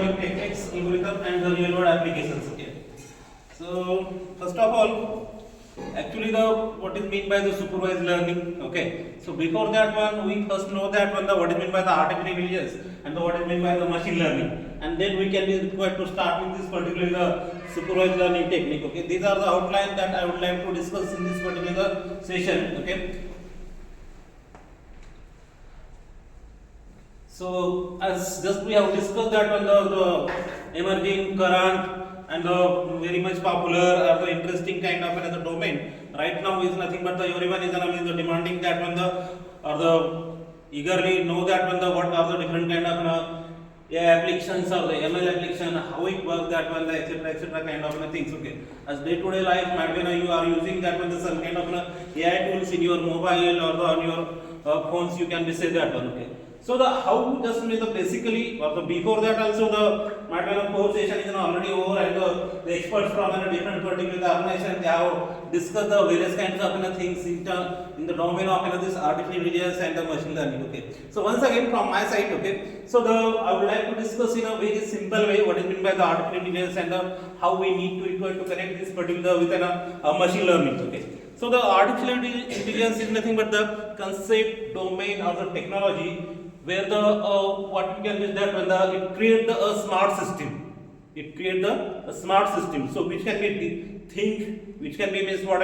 learning techniques, algorithm, and the real world applications. Okay. So first of all, actually the what is meant by the supervised learning. Okay. So before that one, we first know that one the what is meant by the artificial intelligence and the what is meant by the machine learning, and then we can be required to start with this particular the supervised learning technique. Okay. These are the outline that I would like to discuss in this particular session. Okay. So as just we have discussed that on the emerging current and the very much popular or the interesting kind of another domain right now is nothing but the everyone is demanding that one the or the eagerly know that one the what are the different kind of AI applications or the ML application, how it works, that one, etc. kind of things. Okay, as day to day life, maybe you are using that one the some kind of AI tools in your mobile or the, on your phones, you can be say that one. Okay. So the how just means the basically or the before that also the matter of core session is already over, and the experts from a different particular organization they have discussed the various kinds of things in the domain of this artificial intelligence and the machine learning. Okay. So once again from my side, okay. So the I would like to discuss in a very simple way what is meant by the artificial intelligence and how we need to require to connect this particular with a machine learning. Okay. So the artificial intelligence is nothing but the concept, domain, or the technology where the what we can is that when the it create the a smart system. It create the a smart system. So which can be think, which can be means what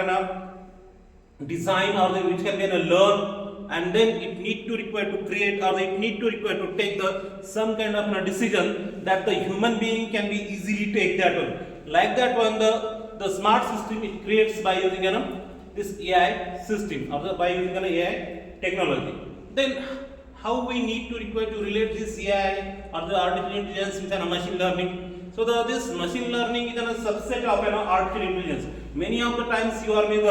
design, or which can be a learn, and then it need to require to create, or it need to require to take the some kind of a decision that the human being can be easily take that one. Like that one the smart system it creates by using this AI system or by using an AI technology. Then how we need to require to relate this AI or the artificial intelligence with a machine learning. So this machine learning is a subset of artificial intelligence. Many of the times you are with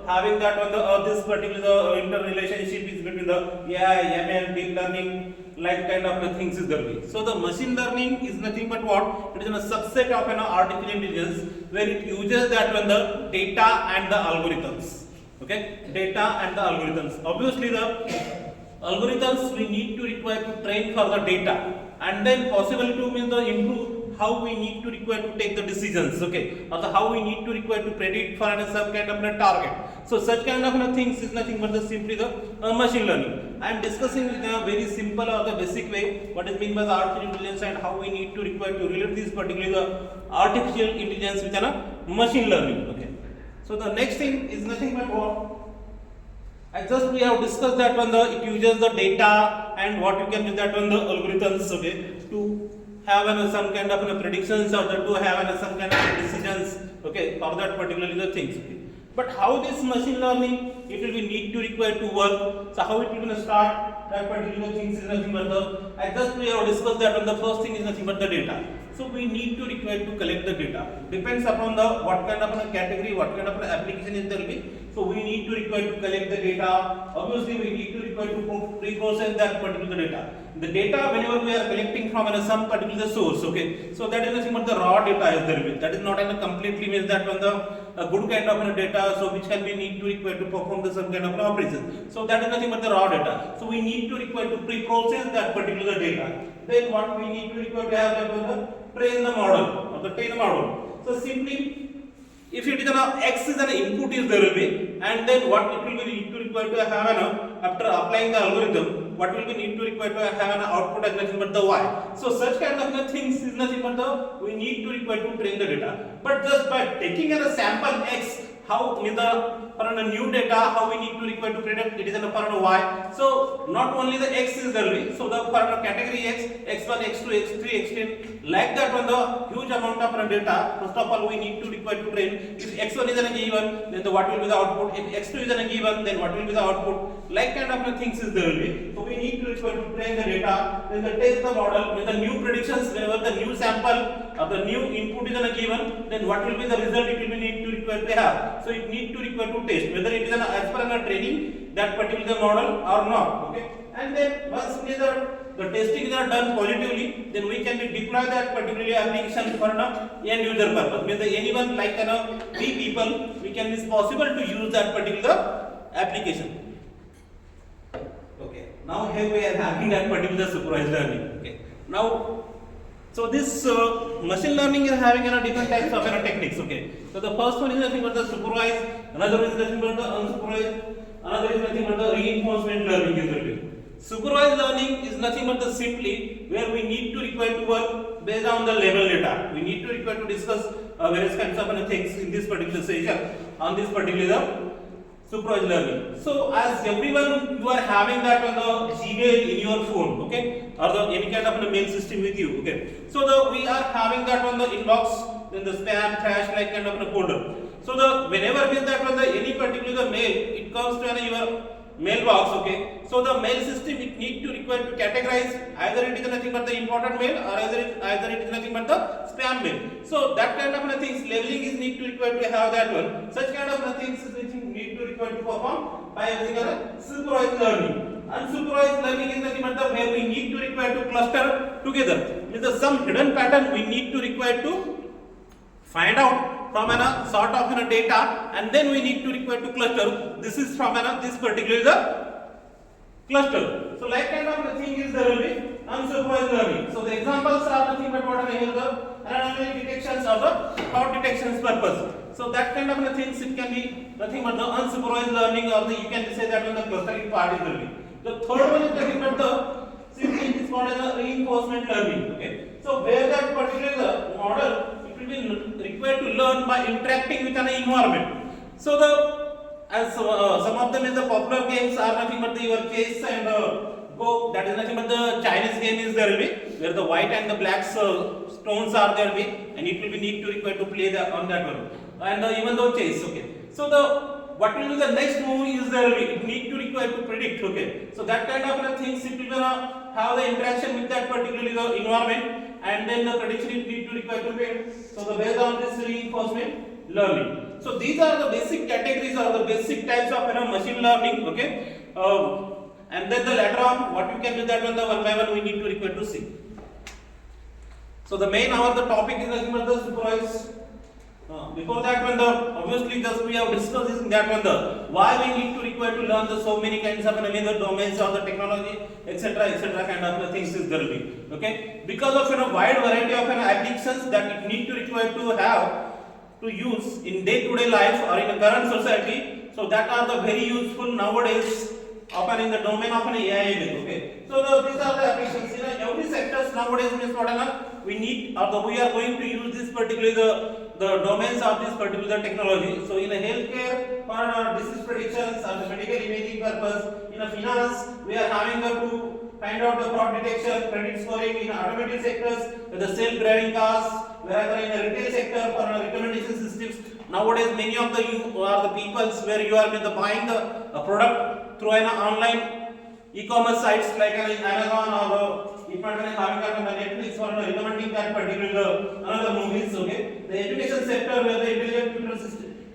having that on the this particular interrelationship is between the AI, ML, deep learning, like kind of things is there. So the machine learning is nothing but what? It is a subset of artificial intelligence where it uses that one the data and the algorithms. Okay, data and the algorithms. Obviously the algorithms we need to require to train for the data, and then possible to mean the improve how we need to require to take the decisions. Okay, or the how we need to require to predict for some kind of a target. So such kind of things is nothing but the simply the machine learning. I am discussing in a very simple or the basic way what is meant by the artificial intelligence and how we need to require to relate this particular the artificial intelligence with a machine learning. Okay, so the next thing is nothing but what we have discussed that one it uses the data and what you can do that one the algorithms, okay, to have some kind of predictions or to have some kind of decisions, okay, for that particularly the things. Okay. But how this machine learning it will be need to require to work. So how it will start that particular things is nothing but we have discussed that one the first thing is nothing but the data. So we need to require to collect the data. Depends upon the what kind of a category, what kind of an application is there will be. So we need to require to collect the data. Obviously we need to require to pre-process that particular data. The data whenever we are collecting from some particular source, okay. So that is nothing but the raw data is there with. That is not a completely means that one a good kind of data, so which can be need to require to perform the some kind of operation. So that is nothing but the raw data. So we need to require to pre-process that particular data. Then what we need to require to have that train the model or the train model. So simply if it is x is an input is there will be, and then what it will be need to require to have after applying the algorithm, what will be need to require to have an output as nothing but the y. So such kind of things is nothing but the we need to require to train the data. But just by taking a sample x, how in the for a new data how we need to require to predict it is for a y. So not only the x is there will be, so the for a category x, x1, x2, x3, x10, like that on the huge amount of data. First of all we need to require to train. If x1 is a given, then what will be the output? If x2 is a given, then what will be the output? Like kind of things is there will be. So we need to require to train the data, then the test the model with the new predictions. Whenever the new sample or the new input is a given, then what will be the result it will be need to require to have. So it need to require to test whether it is as per a training that particular model or not. Okay, and then once the testing is done positively, then we can deploy that particular application for an end user purpose. Means anyone like we people we can is possible to use that particular application. Okay, now here we are having that particular supervised learning. Okay, now So this machine learning is having different types of techniques. Okay. So the first one is nothing but the supervised, another is nothing but the unsupervised, another is nothing but the reinforcement learning usually. Supervised learning is nothing but the simply where we need to require to work based on the level data. We need to require to discuss various kinds of things in this particular session on this particular supervised learning. So as everyone you are having that on the Gmail in your phone, okay, or the any kind of mail system with you, okay. So we are having that on the inbox, then the spam, trash like kind of a folder. So whenever we that on the any particular mail, it comes to your mailbox, okay. So the mail system it need to require to categorize either it is nothing but the important mail or either it is nothing but the spam mail. So that kind of things labeling is need to require to have that one. Such kind of things is need to require to perform by using a supervised learning. Unsupervised learning is nothing but the where we need to require to cluster together. Means some hidden pattern we need to require to find out from a sort of data, and then we need to require to cluster. This is from this particular cluster. So like kind of thing is there will be unsupervised learning. So the examples are nothing but what are here the anomaly detections or the fraud detections purpose. So that kind of things it can be nothing but the unsupervised learning, or you can say that on the clustering part is there will be. The third one is nothing but the simply it is called as a reinforcement learning. Okay. So where that particular model will be required to learn by interacting with an environment. So as some of them is the popular games are nothing but your chess and go. That is nothing but the Chinese game is there will be where the white and the black stones are there will be, and it will be need to require to play on that one. And even though chess, okay. So what will be the next move is there will be it need to require to predict, okay. So that kind of things it will have the interaction with that particular environment, and then the prediction is need to require to be. So based on this reinforcement learning. So these are the basic categories or the basic types of machine learning, okay. And then the later on what you can do that one by one we need to require to see. So the main our the topic is nothing but the supervised. Before that one obviously just we have discussed this in that one why we need to require to learn the so many kinds of another domains of the technology etc kind of things is there will be, okay, because of wide variety of applications that it need to require to have to use in day-to-day life or in the current society. So that are the very useful nowadays often in the domain of an AI, okay. So these are the applications in every sectors nowadays means what we need or we are going to use this particular the domains of this particular technology. So in a healthcare for disease predictions or the medical imaging purpose, in a finance we are having to find out the fraud detection, credit scoring. In automotive sectors the self-driving cars, whereas in the retail sector for recommendation systems. Nowadays many of the you are the peoples where you are buying the product through an online e-commerce sites like Amazon or if you are having a Netflix or recommending that particular another movies, okay. The education sector where the intelligent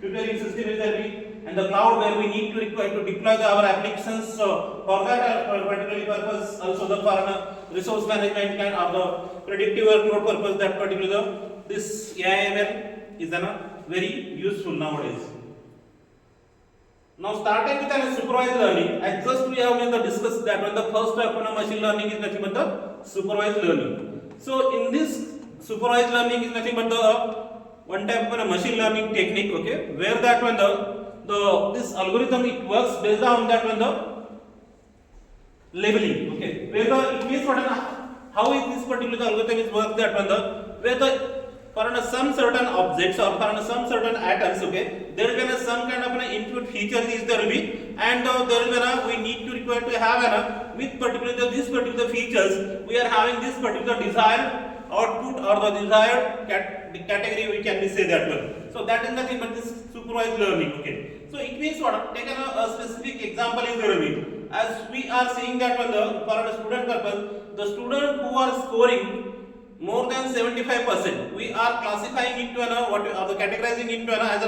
tutoring system is there, and the cloud where we need to require to deploy our applications. So for that particular purpose, also the for resource management kind of the predictive workload purpose, that particular this AIML is very useful nowadays. Now starting with supervised learning, as just we have discussed that when the first step of machine learning is nothing but the supervised learning. So in this supervised learning is nothing but the one type of a machine learning technique, okay, where that when this algorithm it works based on that when the labeling, okay, where it means what how is this particular algorithm is work that when where the for some certain objects or for some certain atoms, okay, there will be some kind of an input feature is there will be, and there will be we need to require to have with particular these particular features we are having this particular desired output or the desired category we can say that one. So that is nothing but this supervised learning, okay. So it means what, take a specific example is there will be, as we are seeing that one for a student purpose, the student who are scoring more than 75%, we are classifying into what are the categorizing into as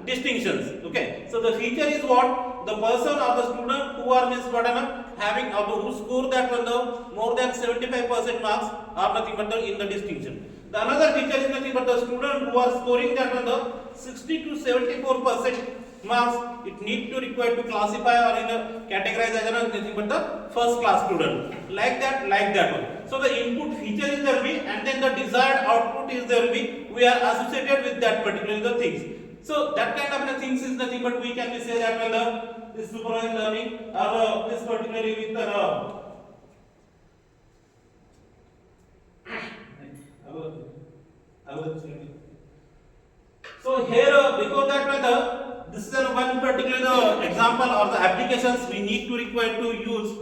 distinctions, okay. So the feature is what the person or the student who are having or who score that one more than 75% marks are nothing but in the distinction. The another feature is nothing but the student who are scoring that one 60 to 74% marks, it need to require to classify or categorize as nothing but the first class student. Like that one. So the input feature is there be, and then the desired output is there be. We are associated with that particular the things. So that kind of things is nothing but we can say that when the this supervised learning or this particularly with the so here before that whether this is one particular example or the applications we need to require to use,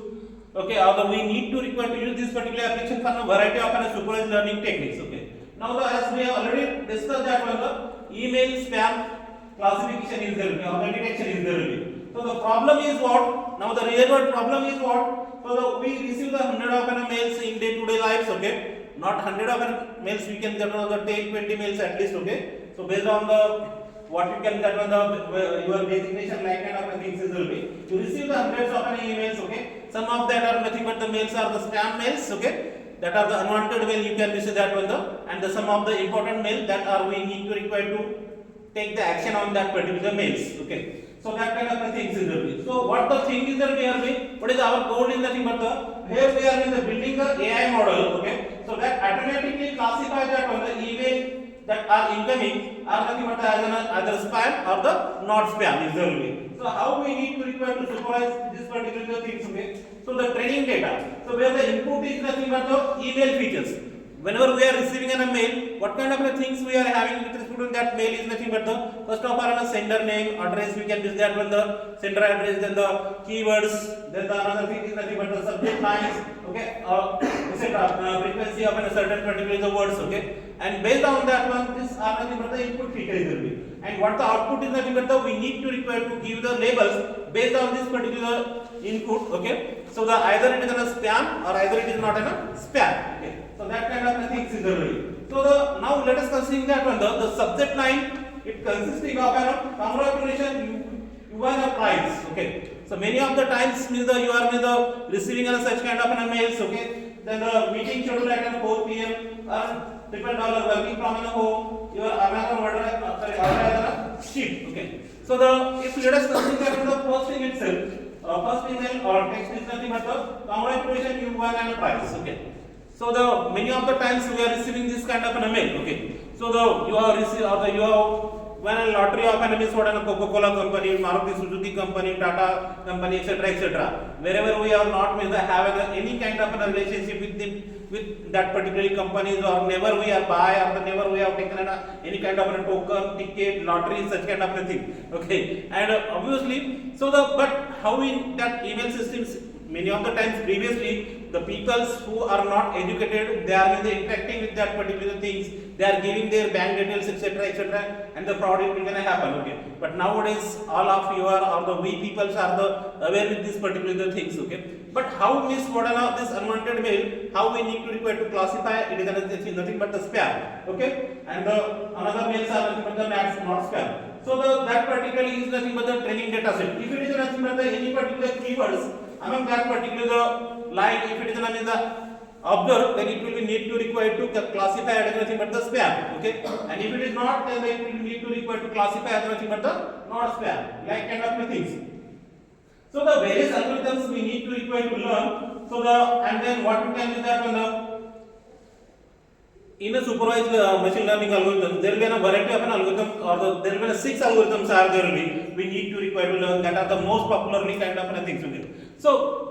okay, or we need to require to use this particular application for a variety of supervised learning techniques. Okay, now as we have already discussed that one, the email spam classification is there or the detection is there. So the problem is what? Now the real world problem is what? So we receive the 100 of mails in day-to-day lives. Okay, not 100 of mails, we can get on the 10-20 mails at least. Okay, so based on the what you can get on the your designation like kind of things is will be you receive the hundreds of emails. Okay, some of that are nothing but the mails are the spam mails. Okay, that are the unwanted mail, you can receive that one, the and the some of the important mail that are we need to require to take the action on that particular mails. Okay, so that kind of things is there. So what the thing is there we are doing, what is our code is nothing but the here we are in the building the AI model. Okay, so that automatically classify that on the email that are incoming are nothing but either spam or the not spam is there. So how we need to require to supervise this particular things. Okay, so the training data, so where the input is nothing but the email features. Whenever we are receiving a mail, what kind of things we are having with respect to that mail is nothing but the first of all sender name, address, we can use that one, the sender address, then the keywords, then the another thing is nothing but the subject lines. Okay, etc. Frequency of a certain particular the words. Okay, and based on that one, this are nothing but the input feature is there. And what the output is nothing but the we need to require to give the labels based on this particular input. Okay, so the either it is a spam or either it is not a spam. Okay, so that kind of things is there. So the now let us consider that one, the subject line, it consisting of congratulations you won a prize. Okay, so many of the times means you are receiving such kind of mails. Okay, then the meeting schedule at 4 p.m. $1,000 working from home, your Amazon order as a sheet. Okay, so the if let us consider the first thing itself, first email or text is nothing but the congratulations you won a prize. Okay, so the many of the times we are receiving this kind of an mail. Okay, so the you have received or the you have when a lottery of enemies, what a Coca-Cola company, Maruti Suzuki company, Tata company, etc. Wherever we are not have any kind of a relationship with that particular companies, or never we are buy or never we have taken any kind of a token, ticket, lottery, such kind of a thing. Okay, and obviously, so the but how in that email systems, many of the times previously the people who are not educated, they are interacting with that particular things, they are giving their bank details, etc., and the fraud is going to happen. Okay, but nowadays all of you are or the we people are the aware with this particular things. Okay, but how this unwanted mail, how we need to require to classify it is nothing but the spam. Okay, and the another mails are nothing but the not spam. So that particularly is nothing but the training data set. If it is nothing but the any particular keywords among that particular line, if it is not in the observed, then it will be need to require to classify as nothing but the spam. Okay, and if it is not, then it will need to require to classify as nothing but the not spam, like kind of things. So the various algorithms we need to require to learn. So the and then what we can do that on the in a supervised machine learning algorithm, there will be a variety of an algorithm, or there will be 6 algorithms are there. We need to require to learn that are the most popularly kind of things. So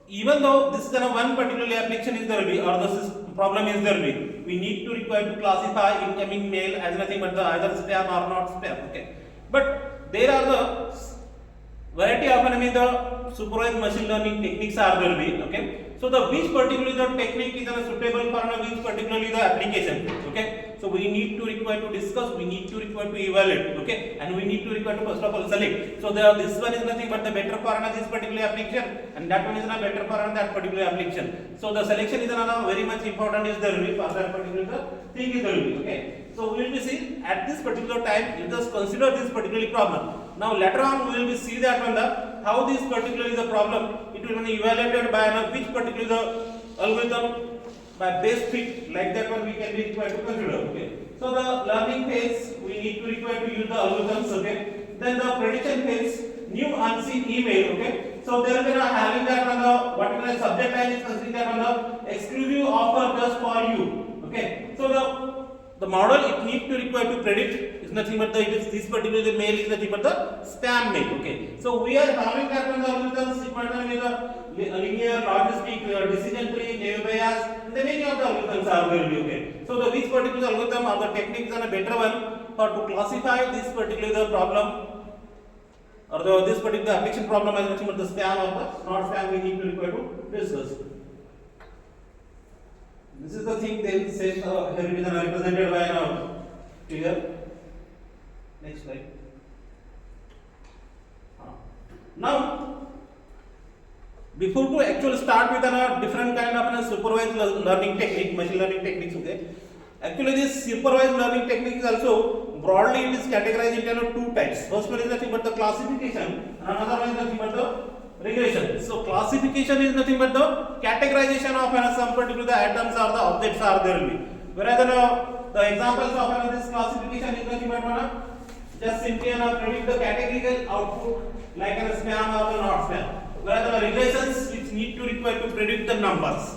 even though this is one particular application is there, or this problem is there, we need to require to classify incoming mail as nothing but the either spam or not spam. Okay, but there are the variety of the supervised machine learning techniques are there. Okay, so the which particularly the technique is suitable for which particularly the application. Okay, so we need to require to discuss, we need to require to evaluate. Okay, and we need to require to first of all select. So this one is nothing but the better for this particular application, and that one is not better for that particular application. So the selection is another very much important is there for that particular thing is there. Okay, so we will be see at this particular time you just consider this particular problem. Now later on we will be see that one how this particular is the problem, it will be evaluated by which particular the algorithm by best fit, like that one we can be required to consider. Okay, so the learning phase we need to require to use the algorithms. Okay, then the prediction fields new unseen email. Okay, so there will be having that on the particular subject line is considering that on the exclusive offer just for you. Okay, so the model it need to require to predict is nothing but it is this particular mail is nothing but the spam mail. Okay, so we are having that on the algorithms dependent with the linear, logistic, decision tree, naive bias, and the many of the algorithms are there. Okay, so the which particular algorithm or the techniques are a better one for to classify this particular problem or this particular application problem as nothing but the spam or the not spam we need to require to discuss. This is the thing they say here it is represented by now figure. Next slide. Now before to actually start with a different kind of a supervised learning technique, machine learning techniques. Okay, actually this supervised learning technique is also broadly it is categorized into two types. First one is nothing but the classification, and another one is nothing but the regression. So classification is nothing but the categorization of some particular items or the objects are there will be. Whereas the examples of this classification is nothing but just simply predict the categorical output like a spam or the not spam. Whereas the regressions which need to require to predict the numbers.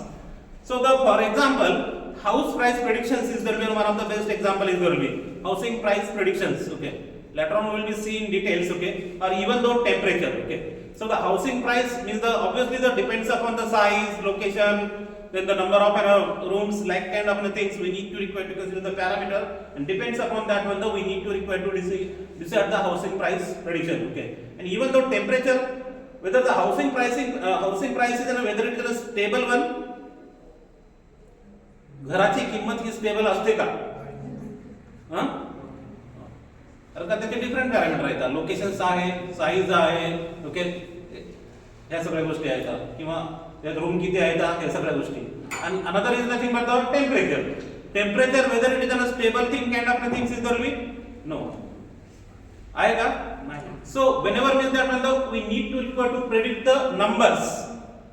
So for example, house price predictions is there will be one of the best example is there will be housing price predictions. Okay, later on we will be seeing details. Okay, or even though temperature. Okay, so the housing price means the obviously the depends upon the size, location, then the number of rooms, like kind of things we need to require to consider the parameter, and depends upon that one though we need to require to decide the housing price prediction. Okay, and even though temperature, whether the housing price is whether it is a stable one, घराची किंमत ही stable असते का? तर त्याचे different parameter आहेत, locations आहे, size आहे. Okay, ह्या सगळ्या गोष्टी आहेत किंवा त्यात रूम किती आहेत ह्या सगळ्या गोष्टी. आणि another is nothing but the temperature. Temperature weather it is a stable thing kind of things is there be no आहे का नाही. So whenever means that when we need to require to predict the numbers,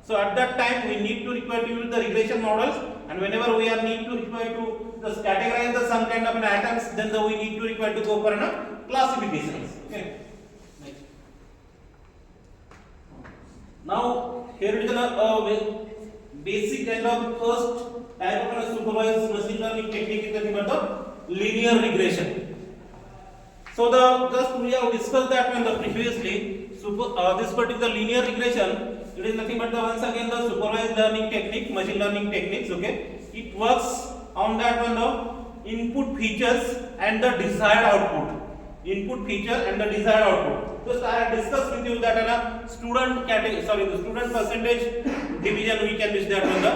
so at that time we need to require to use the regression models, and whenever we are need to require to just categorize the some kind of items, then we need to require to go for classifications. Okay, next. Now here is a basic kind of first type of a supervised machine learning technique is nothing but the linear regression. So just we have discussed that when the previously this particular linear regression, it is nothing but once again the supervised learning technique, machine learning techniques. Okay, it works on that one the input features and the desired output. Input feature and the desired output. Just I have discussed with you that the student percentage division we can use that one the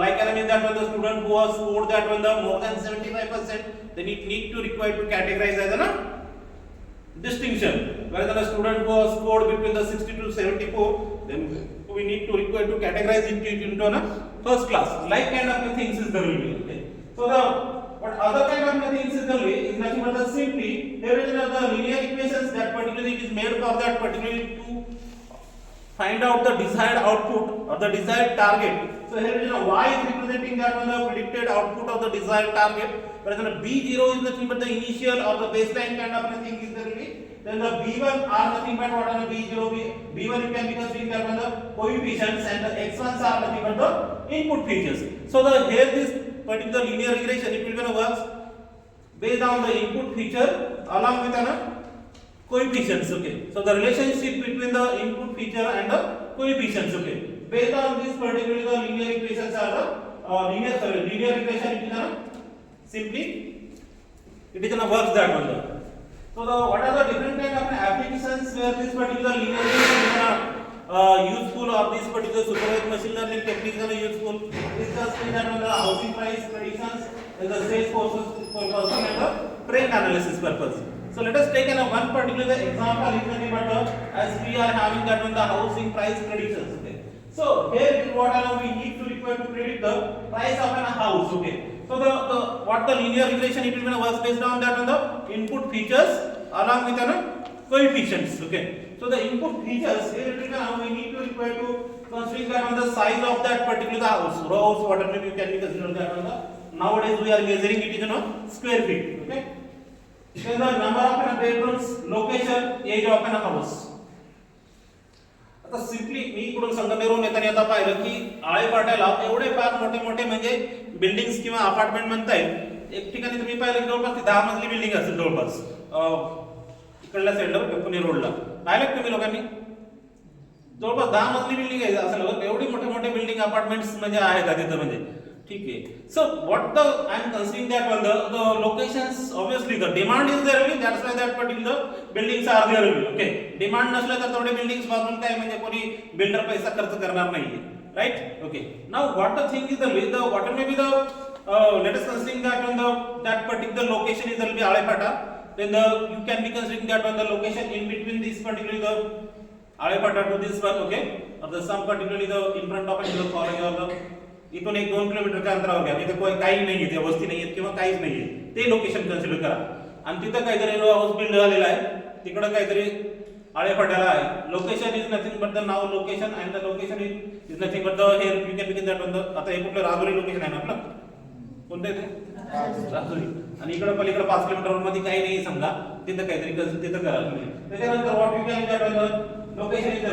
like I mean that when the student who has scored that one the more than 75%, then it need to require to categorize as a distinction. Whereas the student who has scored between the 60 to 74, then we need to require to categorize it into a first class. Like kind of things is there will be. Okay, so but other kind of things is there will be is nothing but the simply there is the linear equations that particularly is made for that particularly to find out the desired output or the desired target. So here is y is representing that one the predicted output of the desired target, whereas the b0 is nothing but the initial or the baseline kind of thing is there will be. Then the b1 are nothing but what are the b0, b1 you can be considering that one the coefficients, and the x1s are nothing but the input features. So here this particular linear regression it will works based on the input feature along with coefficients. Okay, so the relationship between the input feature and the coefficients. Okay, based on this particular the linear equations are the linear regression it is simply it is works that one. So what are the different kind of applications where this particular linear regression is useful, or this particular supervised machine learning techniques are useful? This just in that the housing price predictions and the sales forces purpose and the trend analysis purpose. So let us take one particular example is nothing but as we are having that on the housing price predictions. Okay, so here is what we need to require to predict the price of a house. Okay, so what the linear regression it will work based on that on the input features along with coefficients. Okay, so the input features here it will we need to require to consider that on the size of that particular house, row house, whatever you can be consider that on the nowadays we are measuring it in square feet. Okay, then the number of bedrooms, location, age of an house. आता simply मी इकडून संगमेरून येताना आता पाहिलं की आळेपाट्याला एवढे फार मोठे मोठे म्हणजे बिल्डिंग्स किंवा अपार्टमेंट म्हणता येईल. एक ठिकाणी तुम्ही पाहिलं की जवळपास 10 मजली बिल्डिंग असेल जवळपास इकडल्या साईडला पुणे रोडला पाहिलं का तुम्ही लोकांनी जवळपास 10 मजली बिल्डिंग आहे असेल. एवढी मोठे मोठे बिल्डिंग अपार्टमेंट्स म्हणजे आहेत का तिथं म्हणजे ठीक आहे. So what the I am considering that one the locations obviously the demand is there only that's why that particular buildings are there only. Okay demand नसलं तर तेवढे बिल्डिंग्स बांधून काय म्हणजे कोणी बिल्डर पैसा खर्च करणार नाहीये right. Okay now what the thing is the what may be the let us considering that on the that particular location is will be Alepata, then the you can be considering that on the location in between this particularly the Alepata to this one, okay, or the some particularly the in front of the college or the इथून 1-2 किलोमीटरच्या अंतरावर घ्या तिथे काही नाहीये त्या वस्ती नाहीये किंवा काहीच नाहीये ते लोकेशन कन्सिडर करा आणि तिथं काहीतरी हाऊस बिल्ड झालेला आहे तिकडे काहीतरी आळेपाट्याला आहे. Location is nothing but the now location and the location is nothing but the here you can begin that on the आता हे कुठलं राजुरी लोकेशन आहे ना आपलं कोणतं आहे राजुरी आणि इकडे पलीकडे 5 किलोमीटर मध्ये काही नाही समजा तिथं काहीतरी तिथं करा तुम्ही. त्याच्यानंतर what you can that on the location is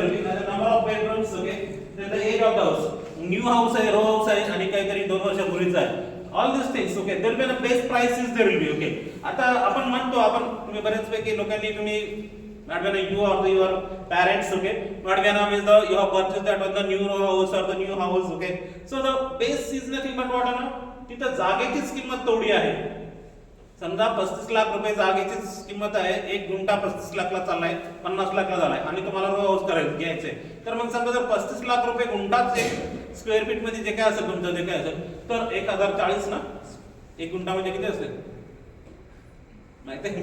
number of bedrooms okay then the age of the house new house आहे रो हाऊस आहे आणि काहीतरी 2 वर्षापूर्वीचा आहे. All this things okay there will be a best price is there will be okay. आता आपण म्हणतो आपण तुम्ही बरेच पैकी लोकांनी तुम्ही not when you or your parents okay not when is the you have purchased that on the new house or the new house okay. So the base is nothing but what ना तिथं जागेचीच किंमत तेवढी आहे. समजा 35 लाख रुपये जागेचीच किंमत आहे. एक गुंठा 35 लाखला चाललाय 50 लाखला झालाय आणि तुम्हाला रो हाऊस करायचं घ्यायचंय तर मग समजा जर 35 लाख रुपये गुंठाच एक स्क्वेअर फीट मध्ये जे काय असेल तुमचं जे काय असेल तर 1040 ना एक गुंठा म्हणजे किती असेल माहिती आहे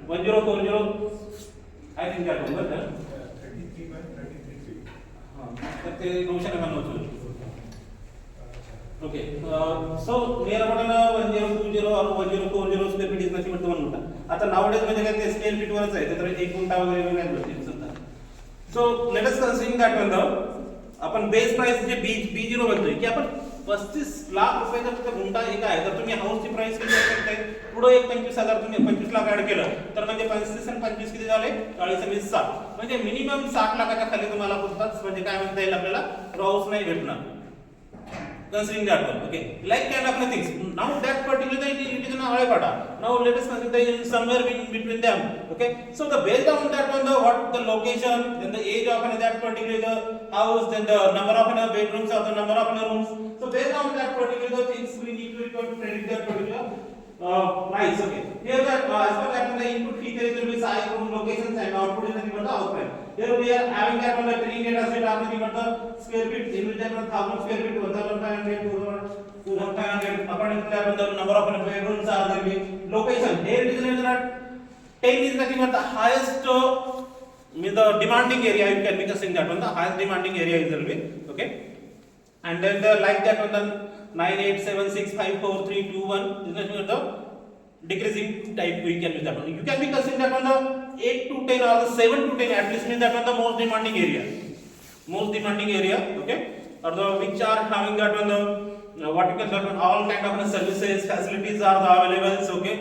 1040 आय थिंक दॅट नंबर 33 हां तर ते 999 ओके. सो नियर अबाउट 1020 और 1040 square feet is nothing but 1 guntha. आता नावडेज म्हणजे काय ते स्क्वेअर फीट वरच आहे तर 1 गुंठा वगैरे नाही भेटते समजा. So let us considering that one the आपण बेस प्राइस जे B0 म्हणतोय की आपण 35 लाख रुपये जर तुमचा गुंठा एक आहे तर तुम्ही हाऊसची प्राइस किती करताय पुढे एक 25,000 तुम्ही 25 लाख ऍड केलं तर म्हणजे 35 आणि 25 किती झाले 40 आणि 60 म्हणजे मिनिमम 60 लाखाच्या खाली तुम्हाला पुस्तक म्हणजे काय म्हणता येईल आपल्याला हाऊस नाही भेटणार. Considering that one, okay, like kind of things. Now that particular it is an Alepata. Now let us consider somewhere in between them, okay. So the based on that one, the what the location, then the age of that particular the house, then the number of bedrooms or the number of rooms. So based on that particular things, we need to predict that particular price, okay. Here that as per that the input fee there will be size, room, locations, and output is nothing but the output. Here we are having that on the training data set are nothing but the square feet. In which that 1000 square feet, 1500, 2500. According to that, the number of bedrooms are there. Be location. Here it is that 10 is nothing but the highest. Means the demanding area. You can be considering that one. The highest demanding area is there. Be okay. And then the like that one, the 9, 8, 7, 6, 5, 4, 3, 2, 1 is nothing but the decreasing type. We can use that one. You can be considering that one the 8 to 10 or the 7 to 10 at least means that one the most demanding area okay or the which are having that one the what you can that one all kind of services facilities are the available okay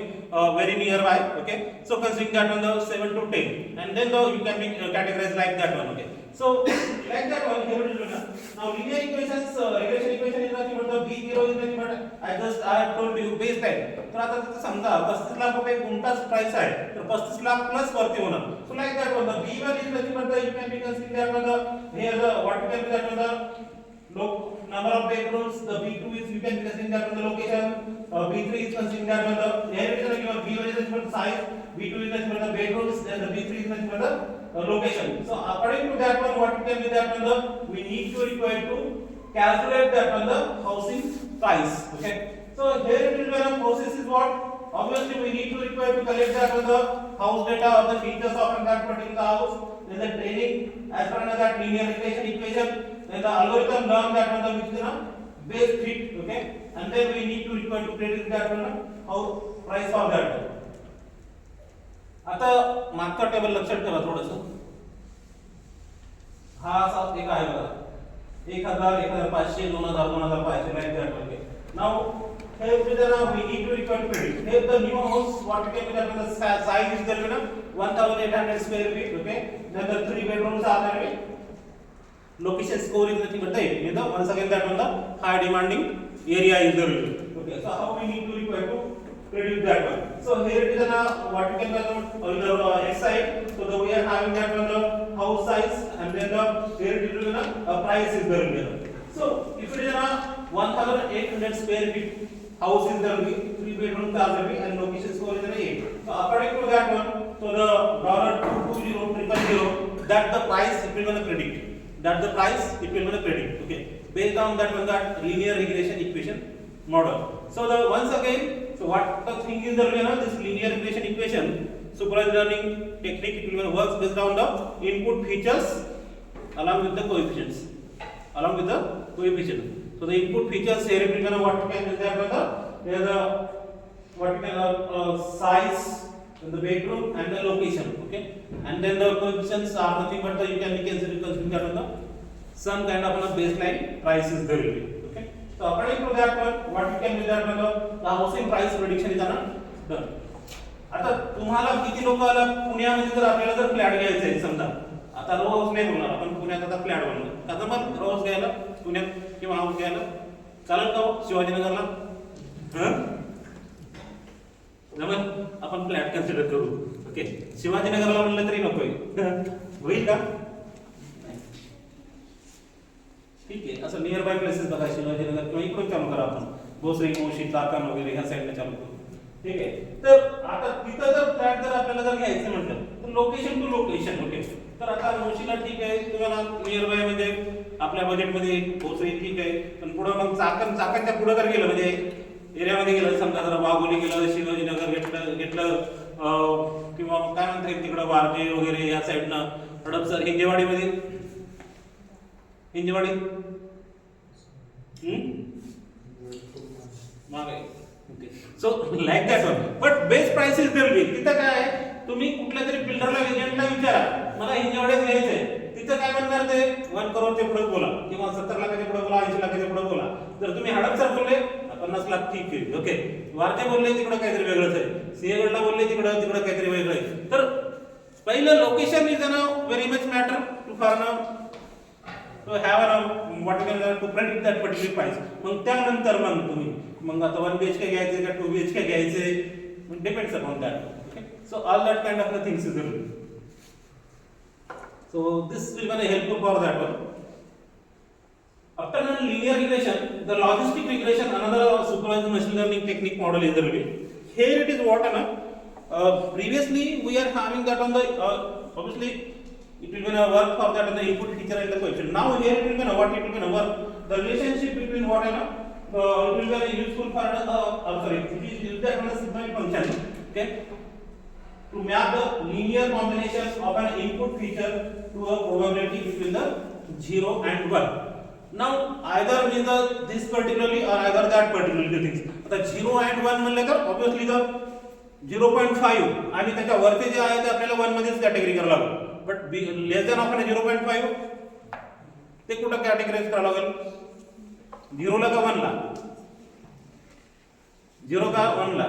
very nearby okay. So considering that one the 7 to 10 and then the you can be categorized like that one okay. So like that one here it is now linear equations regression equation is nothing but the B0 is nothing but I have told you base type. तर आता तिथे समजा 35 लाख रुपये गुंठाच price आहे तर 35 lakh plus वरती होणार. So like that one the B1 is nothing but the you can be considering that one the here the what you can be that one the number of bedrooms. The B2 is you can be considering that one the location. B3 is considering that one the here it is given B1 is nothing but size, B2 is nothing but the bedrooms, and the B3 is nothing but the location. So according to that one what you can be that one the we need to require to calculate that one the housing price okay. So here it will be a process is what obviously we need to require to collect that on the house data or the features of that particular house, then the training as per that linear regression equation, then the algorithm learn that on the which is the base fit okay, and then we need to require to predict that on how price for that. आता मागचा table लक्षात ठेवा थोडंसं हा असा एक आहे बघा 1000 1500 2000 2500 like that okay. Now here we need to require credit. Here the new house, what we can do that the size is there 1800 square feet. Okay, then the 3 bedrooms are there. Location score is nothing but the 8. Once again that one the high demanding area is there. Okay, so how we need to require to predict that one. So here it is what we can call the x side. So we are having that one the house size, and then the here it is a price is there. So if it is 1800 square feet house is there, 3 bedrooms are there, and location score is 8. So according to that one, so the $220,000 that the price it will gonna predict. That the price it will gonna predict. Okay, based on that one that linear regression equation model. So the once again, so what the thing is there, this linear regression equation supervised learning technique it will works based on the input features along with the coefficients. Along with the coefficient. So the input features here it will what we can do that there the what we can size in the bedroom and the location. Okay, and then the coefficients are nothing but the you can consider that the some kind of a baseline price is there. Okay, so according to that one what we can do that the housing price prediction is done. आता तुम्हाला किती लोकांना पुण्यामध्ये जर आपल्याला जर flat घ्यायचा आहे समजा, आता रो हाऊस नाही बोलणार आपण, पुण्यात आता फ्लॅट बोलणार. आता मग रो हाऊस घ्यायला पुण्यात किंवा हाऊस घ्यायला चालेल का शिवाजीनगरला? जमल आपण फ्लॅट कन्सिडर करू. ओके, शिवाजीनगरला म्हणलं तरी नकोय होईल का? ठीक आहे, असं नियर बाय प्लेसेस बघा शिवाजीनगर किंवा इकडून चालू करा आपण भोसरी मोशी चाकण वगैरे ह्या साईडला चालू करू. ठीक आहे, तर आता तिथं जर फ्लॅट जर आपल्याला जर घ्यायचं म्हटलं तर लोकेशन टू लोकेशन. ओके, तर आता मोशीला ठीक आहे तुम्हाला नियर बाय म्हणजे आपल्या बजेटमध्ये भोसरी ठीक आहे, पण पुढे मग चाकणच्या पुढे जर गेलं म्हणजे एरियामध्ये गेलं समजा जर वाघोली गेलं शिवाजीनगर घेतलं किंवा काय म्हणता येईल तिकडं वारजे वगैरे या साईडनं हडपसर हिंजेवाडीमध्ये हिंजेवाडी मागे. So like that one, but best price is there. तिथं काय आहे तुम्ही कुठल्या तरी बिल्डरला एजंटला विचारा मला हिंजेवाड्यात घ्यायचंय, तिथं काय म्हणणार ते 1 करोडच्या पुढे बोला किंवा 70 लाखाच्या पुढे बोला 80 लाखाच्या पुढे बोला. जर तुम्ही हडपसर बोलले 50 लाख ठीक आहे. ओके, वारजे बोलले तिकडं काहीतरी वेगळंच आहे, सिंहगडला बोलले तिकडं काहीतरी वेगळं आहे. तर पहिलं location is very much matter to for to have a what you can to predict that particular price. मग त्यानंतर मग तुम्ही मग आता 1 BHK घ्यायचे का 2 BHK घ्यायचे depends upon that. Okay, so all that kind of things is there. So this will be helpful for that one. After linear regression, the logistic regression, another supervised machine learning technique model is there. Here it is what previously we are having that on the obviously it will gonna work for that on the input feature and the coefficient. Now here it will gonna what it will gonna work the relationship between what it will be very useful for it is used that on a sigmoid function. Okay, to map the linear combination of an input feature to a probability between the 0 and 1. Now either means this particularly or either that particularly things. आता 0 and 1 म्हणले तर obviously the 0.5 आणि त्याच्या वरती जे आहे ते आपल्याला 1 मध्येच कॅटेगरी करावं लागेल. बट लेस दॅन ऑफ 0.5 ते कुठं कॅटेगराइज करावं लागेल? 0 ला का 1 ला? 0 का 1 ला?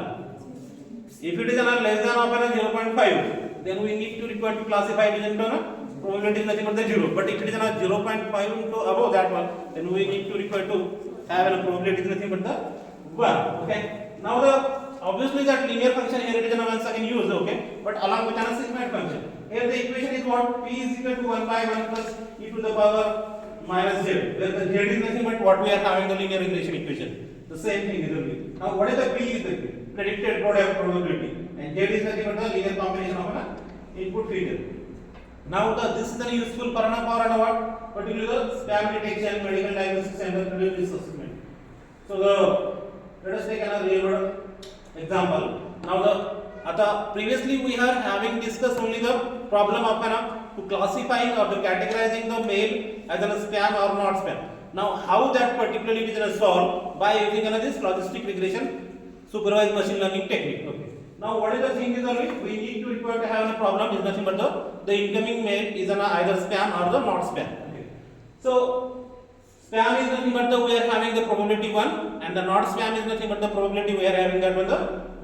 If it is less than or 0.5, then we need to require to classify it into probability is nothing but the 0. But if it is 0.5 into above that one, then we need to require to have a probability is nothing but the 1. Okay. Now the obviously that linear function here it is once again used. Okay, but along with an sigmoid function. Here the equation is what p is equal to 1 by 1 plus e to the power minus z. Where the z is nothing but what we are having the linear regression equation. The same thing is there. Now what is the p is the predicted probability and z is nothing but the linear combination of an input feature. Now this is the useful for what particular spam detection, medical diagnosis and the risk assessment. So let us take another real world example. Now previously we are having discussed only the problem of to classifying or the categorizing the mail as a spam or not spam. Now how that particularly is solved by using this logistic regression supervised machine learning technique. Okay. Now what is the thing is only we need to require to have a problem is nothing but the incoming mail is either spam or the not spam. Okay. So Spam is nothing but the we are having the probability 1, and the not spam is nothing but the probability we are having that one the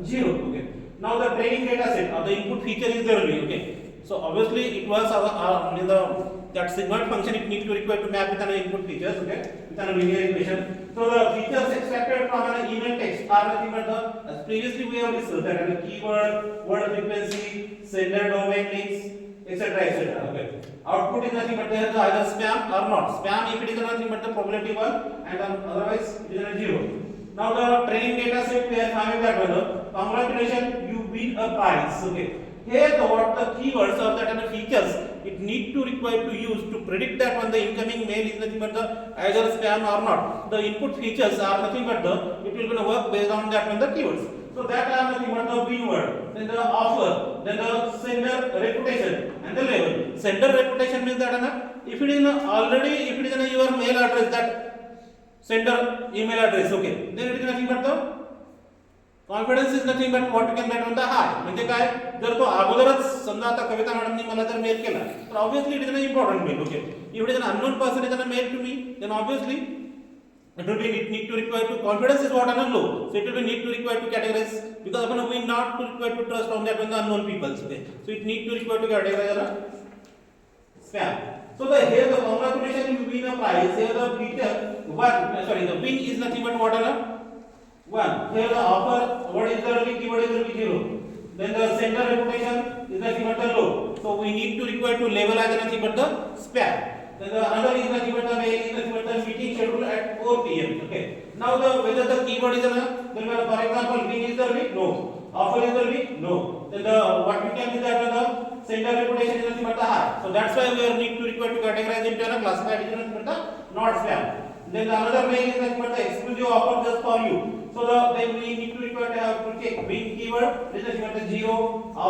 0. Okay. Now the training data set or the input feature is there only. Okay. So obviously it was our in the that sigmoid function it needs to require to map with an input features. Okay, with an linear equation. So the features extracted from an email text are nothing but the as previously we have discussed that the keyword, word frequency, sender domain links, etc. etc. Okay. Output is nothing but there either spam or not. Spam if it is nothing but the probability 1, and otherwise it is a 0. Now the training data set we are having that one. Congratulations, you win a prize. Okay. Here the what the keywords or that and the features it need to require to use to predict that when the incoming mail is nothing but the either spam or not. The input features are nothing but the it will gonna work based on that one the keywords. So that are nothing but the win word, then the offer, then the sender reputation and the label. Sender reputation means that if it is already if it is your mail address that sender email address, okay, then it is nothing but the confidence is nothing but what you can get on the high. म्हणजे काय जर तो अगोदरच समजा आता कविता मॅडमनी मला जर मेल केला तर obviously it is an important mail. Okay, if it is an unknown person is an mail to me then obviously it will be need to require to confidence is what on low, so it will be need to require to categorize because upon we not to require to trust on that when the unknown people. Okay, so it need to require to categorize as spam. So the here the congratulation you win a prize. Here the feature one sorry the win is nothing but what on 1. Here the offer what is the keyword is the 0. Then the sender reputation is nothing but the low, so we need to require to label as nothing but the spam. Then the another is nothing but the mail is nothing but the meeting schedule at 4 p.m. Okay. Now the whether the keyword is then for example win is the no, offer is the no. Then the what we can is that the sender reputation is nothing but the high. So that's why we are need to require to categorize into a classified is nothing but the not spam. Then the another mail is nothing but the exclusive offer just for you. So the then we need to require to have to check win keyword is nothing but the 0,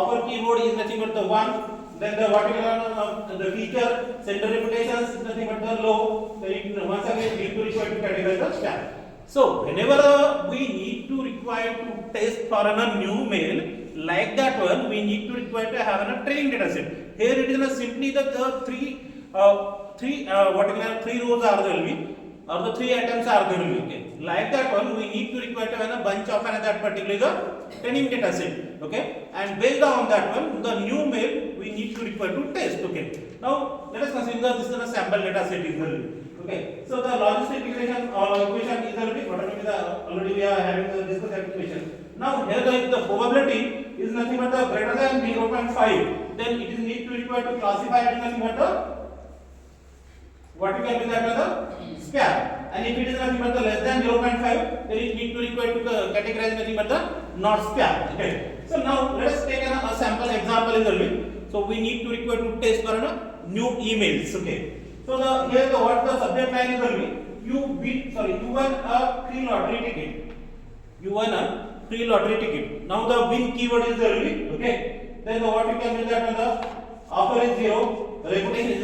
offer keyword is nothing but the 1. Then the what you the feature sender reputations is nothing but the low. So it once again we need to require to categorize the spam. So whenever we need to require to test for a new mail like that one, we need to require to have a training data set. Here it is simply the three what you can 3 rows are there will be or the 3 items are there will be. Okay, like that one we need to require to have a bunch of that particular training data set. Okay, and based on that one the new mail we need to require to test. Okay, now let us consider this is a sample data set is there. Okay, so the logistic integration equation is there what is the already we are having the discuss that equation. Now here the probability is nothing but the greater than 0.5, then it is need to require to classify it as nothing but the what you can do that as the spam, and if it is nothing but the less than 0.5 then it need to require to categorize nothing but the not spam. Okay, so now let us take a sample example in the link. So we need to require to test for new emails. Okay, so the here the what the subject line is the you won a free lottery ticket. You won a free lottery ticket. Now the win keyword is there. Okay, then the what you can do that the offer is 0, reputation is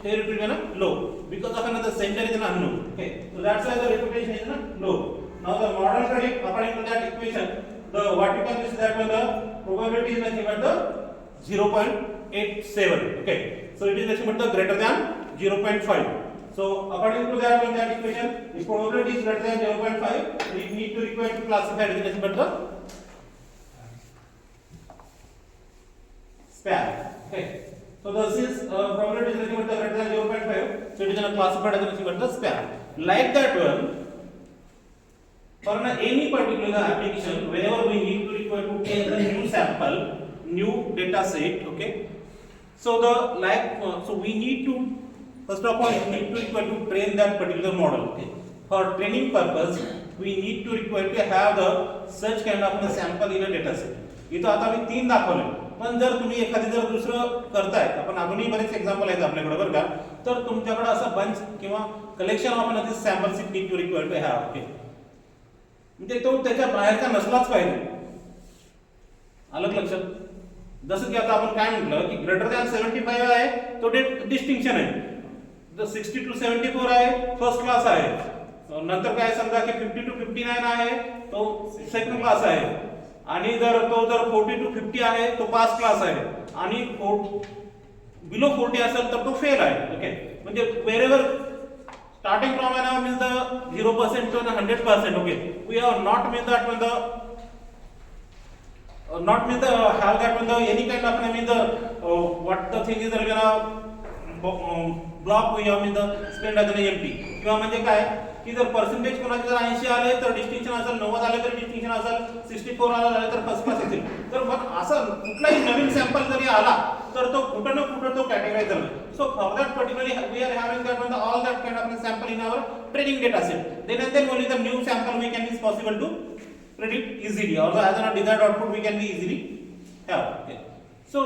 here it will be low because of another sender is unknown. Okay, so that's why the reputation is low. Now the model predict according to that equation the what you can do is that when the probability is nothing but the 0.87. Okay, so it is nothing but the greater than 0.5. So according to that when that equation if probability is greater than 0.5 we need to require to classify it as nothing but the spam. Okay, so the since probability is nothing but the greater than 0.5, so it is classified as nothing but the spam. Like that one, for any particular application, whenever we need to require to take a new sample, new data set, okay. So the so we need to first of all we need to require to train that particular model. Okay, for training purpose, we need to require to have the such kind of a sample in a data set. इथं आता मी 3 दाखवले, पण जर तुम्ही एखादी जर दुसरं करताय आपण अजूनही बरेच एक्झाम्पल आहेत आपल्याकडे बरं का, तर तुमच्याकडे असं बंच किंवा collection of this samples it need to require to have. Okay, म्हणजे तो त्याच्या बाहेरचा नसलाच पाहिजे. आलं लक्षात? जसं की आता आपण काय म्हटलं की ग्रेटर दॅन 75 आहे तो डिस्टिंक्शन आहे, जर 60 to 74 आहे फर्स्ट क्लास आहे, नंतर काय समजा की 50 to 59 आहे तो सेकंड क्लास आहे, आणि जर 40 to 50 आहे तो पास क्लास आहे, आणि बिलो 40 असेल तर तो फेल आहे. ओके, म्हणजे wherever starting from means the 0% to the 100%. Okay, we have not mean that when the not mean the have that when the any kind of mean the what the thing is that block we have mean the spend as an empty किंवा म्हणजे काय की जर percentage कोणाचे जर 80 आले तर distinction असेल, 90 आले तर डिस्टिंक्शन असेल, 64 आले तर फर्स्ट क्लास येतील. तर मग असं कुठलाही नवीन सॅम्पल जरी आला तर तो कुठं ना कुठं तो कॅटेगराइज झाला. So for that particularly we are having that one all that kind of sample in our training data set. Then and then only the new sample we can is possible to predict easily, or as a desired output we can be easily have. Okay. So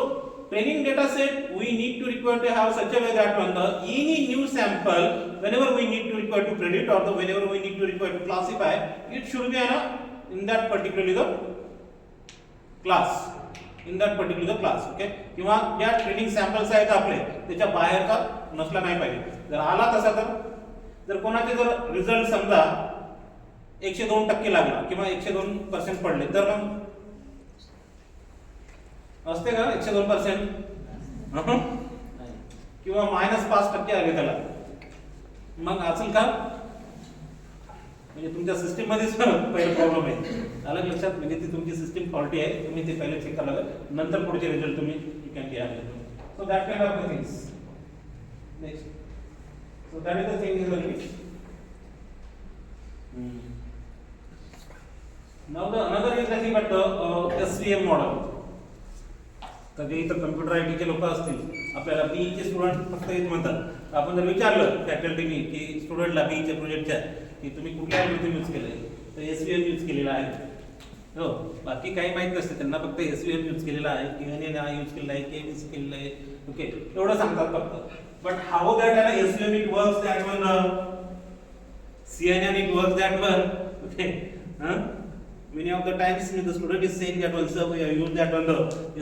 training data set we need to require to have such a way that when the any new sample whenever we need to require to predict or the whenever we need to require to classify, it should be in that particularly the class, in that particular class. Okay, किंवा ज्या training samples आहेत आपले त्याच्या बाहेर का नसला नाही पाहिजे. जर आला तसा तर जर कोणाचे जर रिझल्ट समजा 102% लागला किंवा 102% पडले तर मग असते का 102% किंवा -5% आले त्याला मग असेल का म्हणजे तुमच्या सिस्टीम मध्येच पहिला प्रॉब्लेम आहे. अलग लक्षात म्हणजे ती तुमची सिस्टीम फॉल्टी आहे, तुम्ही ते पहिले चेक करायला नंतर पुढचे रिझल्ट तुम्ही यू कॅन घ्या. So that kind of things. Next, so that is the thing is only now the another is nothing but the SVM model. कधी इथं कम्प्युटर आयटी चे लोक असतील आपल्याला बीई चे स्टुडंट फक्त येत म्हणतात. आपण जर विचारलं फॅकल्टीनी की स्टुडंटला बीई चे प्रोजेक्टच्या की तुम्ही कुठल्या अल्गोरिदम यूज केलंय तर एसव्हीएम यूज केलेला आहे. हो, बाकी काही माहित नसते त्यांना, फक्त एसव्हीएम यूज केलेला आहे, केएनए यूज केलेला आहे, के यूज केलेला आहे. ओके, एवढं सांगतात फक्त. But how that SVM it works that one, CNN it works that one. Okay, many of the times the student is saying that also we have used that on the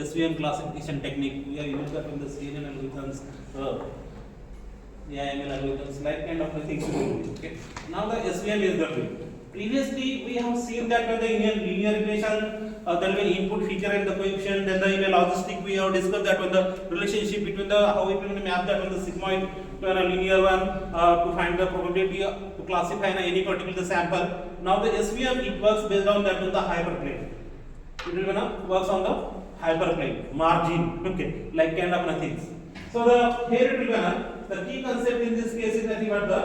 SVM classification technique, we have used that in the CNN algorithms, AML algorithms, like kind of things. Okay, now the SVM is the way. Previously we have seen that when the linear regression there will be input feature and the coefficient, then the in a logistic we have discussed that when the relationship between the how we can map that on the sigmoid to a linear one to find the probability to classify any particular sample. Now the SVM it works based on that on the hyperplane. It will gonna works on the hyperplane margin. Okay, like kind of things. So the here it will gonna the key concept in this case is nothing but the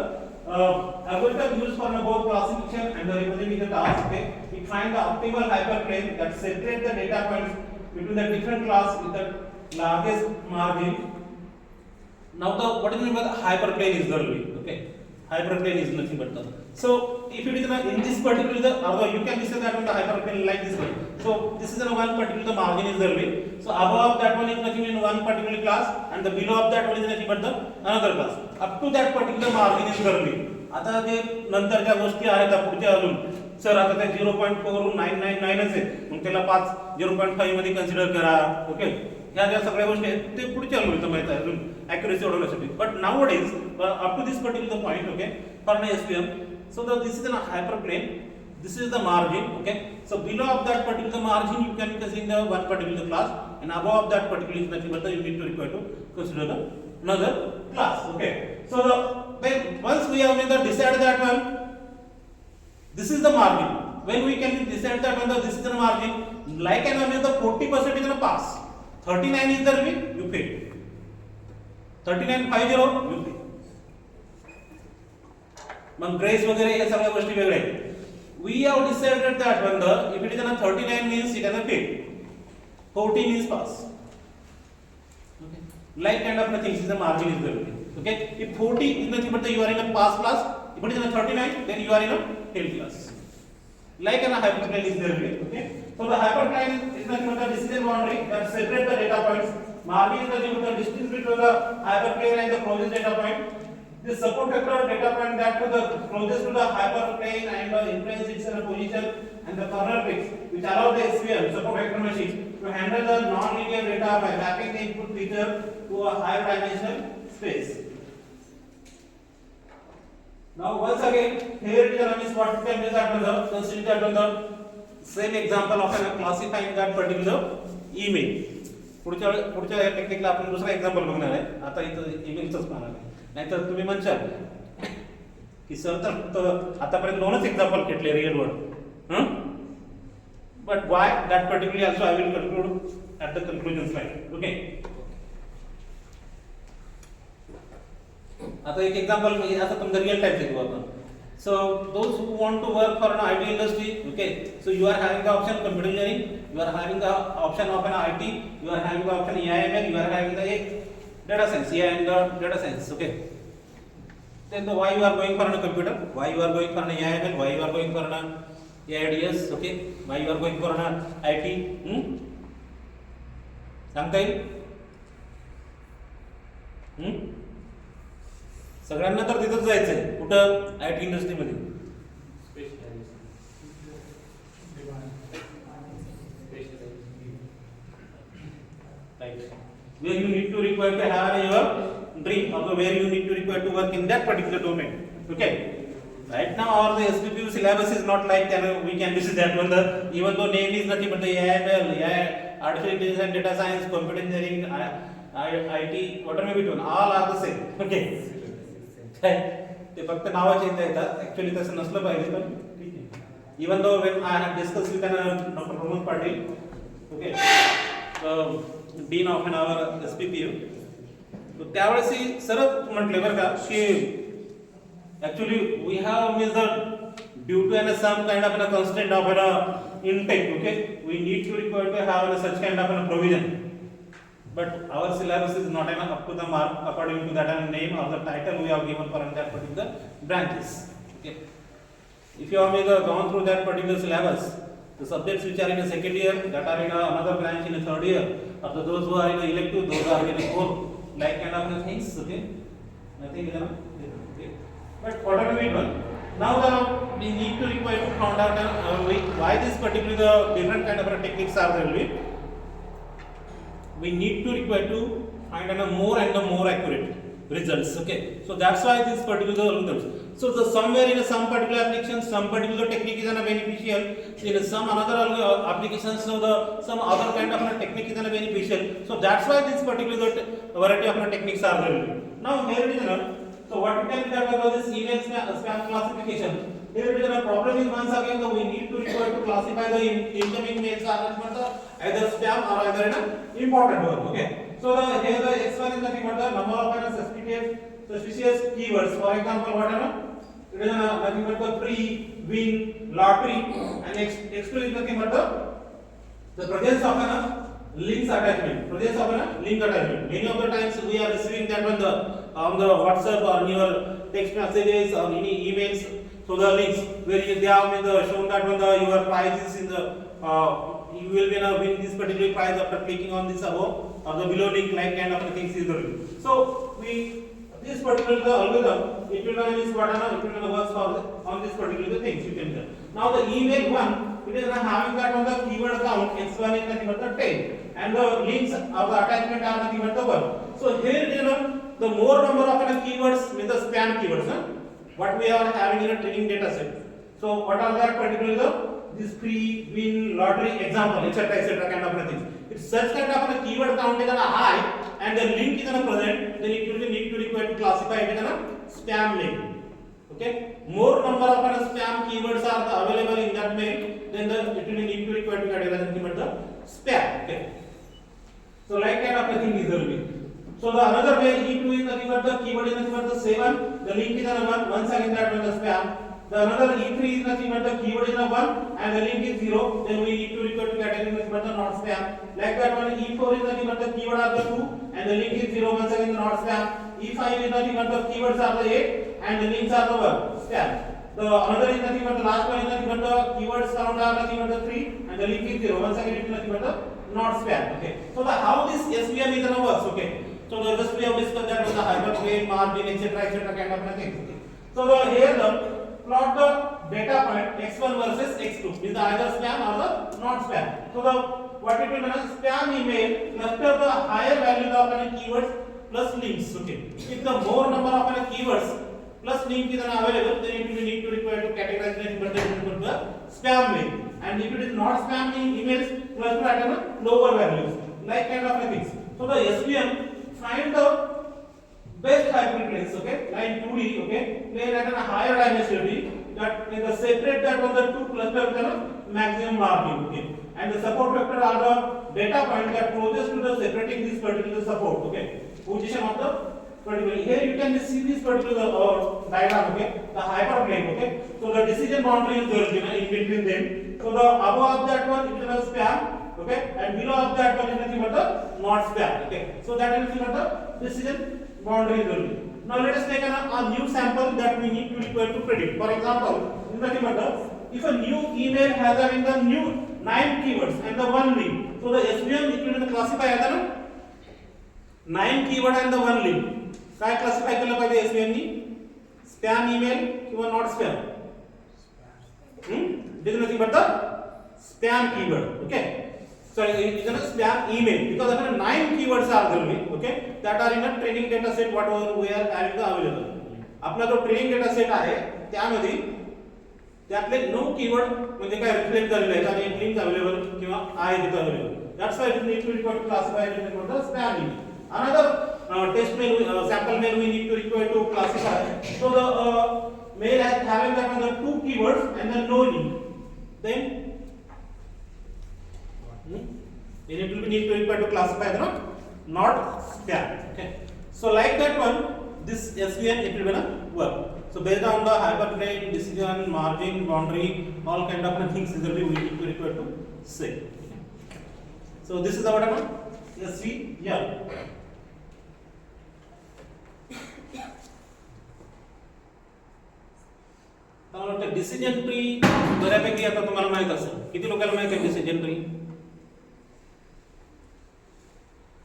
algorithm used for both classification and the representing the task. Okay, we find the optimal hyperplane that separate the data points between the different class with the largest margin. Now the what is meant by the hyperplane is the way. Okay, hyperplane is nothing but the. So if it is in this particular the or you can say that on the hyperplane like this one. So this is one particular the margin is the way. So above that one is nothing in one particular class and the below of that one is nothing but the another class. Up to that particular margin is the way. आता जे नंतरच्या गोष्टी आहेत पुढच्या अजून sir आता ते 0.4999 आहे मग त्याला 0.5 मध्ये कन्सिडर करा. ओके, ह्या ज्या सगळ्या गोष्टी आहेत ते पुढच्या अल्गोरिदम आहेत अजून ॲक्युरेसी वाढवण्यासाठी. But nowadays up to this particular point okay for an SVM. So this is a hyperplane, this is the margin. Okay, so below of that particular margin you can consider the one particular class and above that particular is nothing but you need to require to consider the another class. Okay, so then once we have decided that one, this is the margin. When we can decide that one, this is the margin. Like and when the 40% is gonna pass, 39 is the limit, you pay. 3950 you pay. मग grace वगैरे हे सगळ्या गोष्टी वेगळ्या आहेत. We have decided that one the if it is a 39 means it is a fail, 40 means pass. Okay, like kind of things is the margin is there. Okay, if 40 is nothing but you are in a pass class, if it is a 39 then you are in a fail class. Like an hyperplane is there. Okay, so the hyperplane is nothing but the decision boundary that separate the data points. Margin is nothing but the distance between the hyperplane and the closest data point. The support vector of data point that to the closest to the hyperplane and the influence its position and the kernel picks which allow the SVM support vector machine to handle the non-linear data by mapping the input feature to a higher dimensional space. Now once again here it is what we can use that the consider that on the same example of classifying that particular email. पुढच्या टेक्निकला आपण दुसरा example बघणार आहे. आता इथं ईमेलचंच पाहणार आहे. नाहीतर तुम्ही म्हणशाल की सर तर फक्त आतापर्यंत 2च एक्झाम्पल घेतले real world. But why that particularly also I will conclude at the conclusion slide. Okay, आता एक एक्झाम्पल म्हणजे आता तुमचं रिअल टाइम घेऊ आपण. So those who want to work for an IT industry, okay, so you are having the option computer engineering, you are having the option of an IT, you are having the option AIML, you are having the data science, AI and the data science. Okay, then why you are going for a computer, why you are going for an AIML, why you are going for an AIDS, okay, why you are going for an IT, सांगता येईल? सगळ्यांना तर तिथंच जायचंय. कुठं? IT इंडस्ट्रीमध्ये. Where you need to require to have your dream, or where you need to require to work in that particular domain. Okay, right now our the SPPU syllabus is not like that we can visit that one. Even though name is nothing but the AIML, artificial intelligence and data science, computer engineering, IT, whatever may be done, all are the same. Okay, ते फक्त नाव change येतात. Actually तसं नसलं पाहिजे, पण ठीक आहे. Even though when I have discuss with doctor Pramod Patil, okay, dean of an our SPPU, तो त्यावेळेस सरच म्हटले बरं का की actually we have means the due to an some kind of an constraint of an intake, okay, we need to require to have such kind of an provision. But our syllabus is not enough up to the mark according to that name or the title we have given for that particular branches. Okay, if you have gone through that particular syllabus, the subjects which are in the second year, that are in another branch in the third year, or those who are in the elective, those are in the fourth, like kind of things. Okay, nothing is enough. Okay, but whatever we done, now we need to require to find out why this particular different kind of techniques are there will be. We need to require to find more and more accurate results. Okay, so that's why this particular algorithms. So the somewhere in some particular application, some particular technique is beneficial. In some another applications, so some other kind of technique is beneficial. So that's why this particular variety of techniques are there. Now here it is. So what we can do about this email spam classification? Here it is a problem is once again that we need to require to classify the incoming mails are either spam or either important one. Okay, so here the X1 is nothing but the number of suspicious keywords. For example, what it is nothing but the free, win, lottery, and X2 is nothing but the presence of links attachment. Presence of link attachment. Many of the times we are receiving that on the WhatsApp or your text messages or any emails. So the links where they have shown that when your prize is in the you will be win this particular prize after clicking on this above or the below link, like kind of things is the link. So this particular algorithm it will is what it will work for on this particular things you can do. Now the email one, it is having that on the keyword count x1 is nothing but the 10 and the links of the attachment are nothing but the 1. So here the more number of keywords with the spam keywords, what we are having in a training data set. So what are that particular this free, win, lottery example, etc. kind of things. If such kind of a keyword count is high and the link is present, then it will be need to require to classify it as a spam link. Okay, more number of spam keywords are available in that mail, then it will be need to require to categorize the spam. Okay, so like kind of a thing is there will be. So the another way E2 is nothing but the keyword is nothing but the 7, the link is 1, once again that one the spam. The another E3 is nothing but the keyword is 1 and the link is 0, then we need to refer to category nothing but the not spam. Like that one E4 is nothing but the keyword are the 2 and the link is 0, once again the not spam. E5 is nothing but the keywords are the 8 and the links are the 1, spam. The another is nothing but the last one is nothing but the keywords count are nothing but the 3 and the link is 0, once again it is nothing but the not spam. Okay, so the how this SVM is gonna works. Okay, so the just we have discussed that with the hyperplane, margin, etc. kind of things. Okay. So here the plot the data point x1 versus x2 is the either spam or the not spam. So the what it will be spam email cluster the higher value of keywords plus links. Okay, if the more number of keywords plus link is available, then it will need to require to categorize the spam link, and if it is not spam emails cluster at lower values, like kind of things. So the SVM find out best hybrid planes, okay, line 2D, okay, plane at a higher dimensionality that in the separate that on the two cluster with a maximum margin, okay, and the support vector are the data point that closest to the separating this particular support, okay, position of the particular. Here you can see this particular diagram, okay, the hyperplane, okay. So the decision boundary is there, in between them. So the above of that one it is a span, okay, and below of that one is nothing but the not span, okay. So that is nothing but the decision boundary is only. Now let us take a new sample that we need to require to predict. For example, in nothing but the, if a new email has having the new 9 keywords and the one link, so the SVM it will classify as a 9 keyword and the one link. काय classify केलं पाहिजे एसव्हीएम नी? Spam email किंवा not spam? This is nothing but the spam keyword, okay. So it is a spam email because there are 9 keywords are there, okay, that are in a training data set whatever we are having available. आपला जो training data set आहे त्यामध्ये त्यातले 9 keyword म्हणजे काय reflect झालेले आहेत आणि एक लिंक अवेलेबल किंवा आहे तिथे available. That's why it needs to require to classify it as the spam email. Another test mail, sample mail we need to require to classify. So the mail has having that on the 2 keywords and then no link. Then it will be need to require to classify the not spam. Okay. So like that one, this SVN it will gonna work. So based on the hyperplane, decision, margin, boundary, all kind of things is we need to require to say. So this is our SVN. तर decision tree बऱ्यापैकी आता तुम्हाला माहित असेल. किती लोकांना माहित आहे decision tree?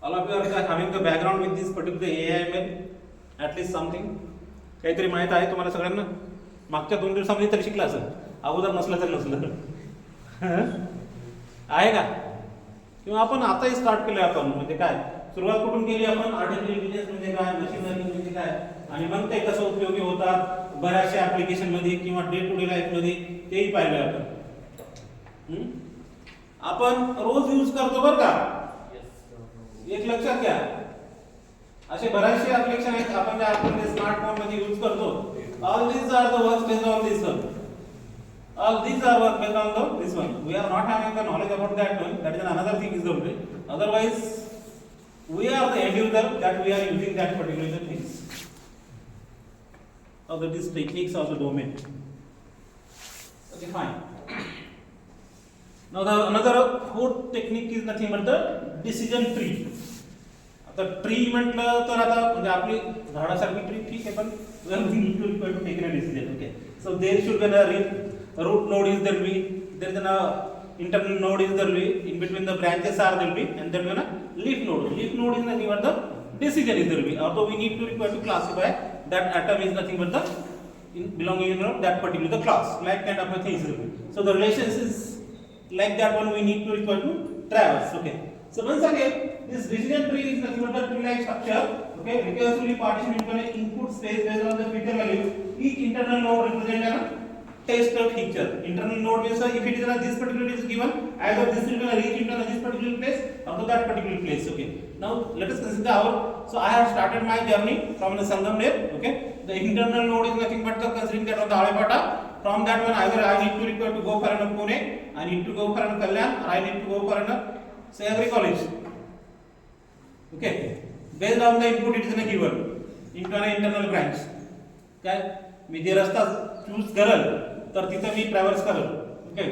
All of you are having the background with this particular AIML, at least something. काहीतरी माहित आहे तुम्हाला सगळ्यांना? मागच्या 2 दिवसांमध्ये तरी शिकला असेल, अगोदर नसलं तर नसलं. आहे का? किंवा आपण आताही स्टार्ट केलं आपण, म्हणजे काय सुरुवात कुठून केली आपण? आर्टिफिशियल इंटेलिजन्स म्हणजे काय, मशीन लर्निंग म्हणजे काय, आणि मग ते कसं उपयोगी होतात बऱ्याचशा ऍप्लिकेशन मध्ये किंवा डे टू डे लाईफ मध्ये तेही पाहिलं आपण. आपण रोज यूज करतो बरं का, एक लक्षात घ्या. असे बरेचसे ऍप्लिकेशन आहेत आपण जे आपण स्मार्टफोन मध्ये यूज करतो. All these are the works based on this one. All these are work based on this one. We are not having the knowledge about that one. That is another thing is the way. Otherwise, we are the end user that we are using that particular things. Other these techniques of the domain. Okay, fine. Now the another fourth technique is nothing but the decision tree. आता tree म्हटलं तर आता म्हणजे आपली झाडासारखी tree ठीक आहे, पण we need to take a decision. Okay. So there should be a root node is there will be, there is an internal node is there will be, in between the branches are there will be, and then a leaf node. Leaf node is nothing but the decision is there will be. Although we need to require to classify that atom is nothing but the belonging in that particular class, like kind of a thing is there will be. So the relations is like that one we need to require to traverse. Okay. So once again, this decision tree is nothing but the tree-like structure. Okay, recursively partition into an input space based on the feature value. Each internal node represents a test feature. Internal node means if it is this particular is given, either this will be reach into this particular place or to that particular place. Okay. Now let us consider our. So I have started my journey from the Sangamner. Okay. The internal node is nothing but the considering that on the Alepata. From that one, either I need to require to go for an Pune, I need to go for an Kalyan, or I need to go for an say every college. Okay. Based on the input it is a given into an internal branch. काय मी जे रस्ता choose करल तर तिथे मी travels करल. Okay.